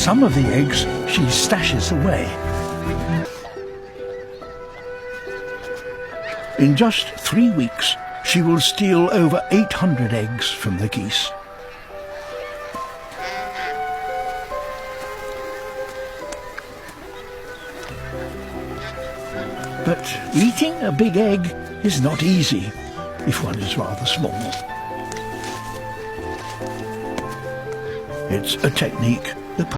Some of the eggs she stashes away. In just 3 weeks, she will steal over 800 eggs from the geese. But eating a big egg is not easy if one is rather small. It's a technique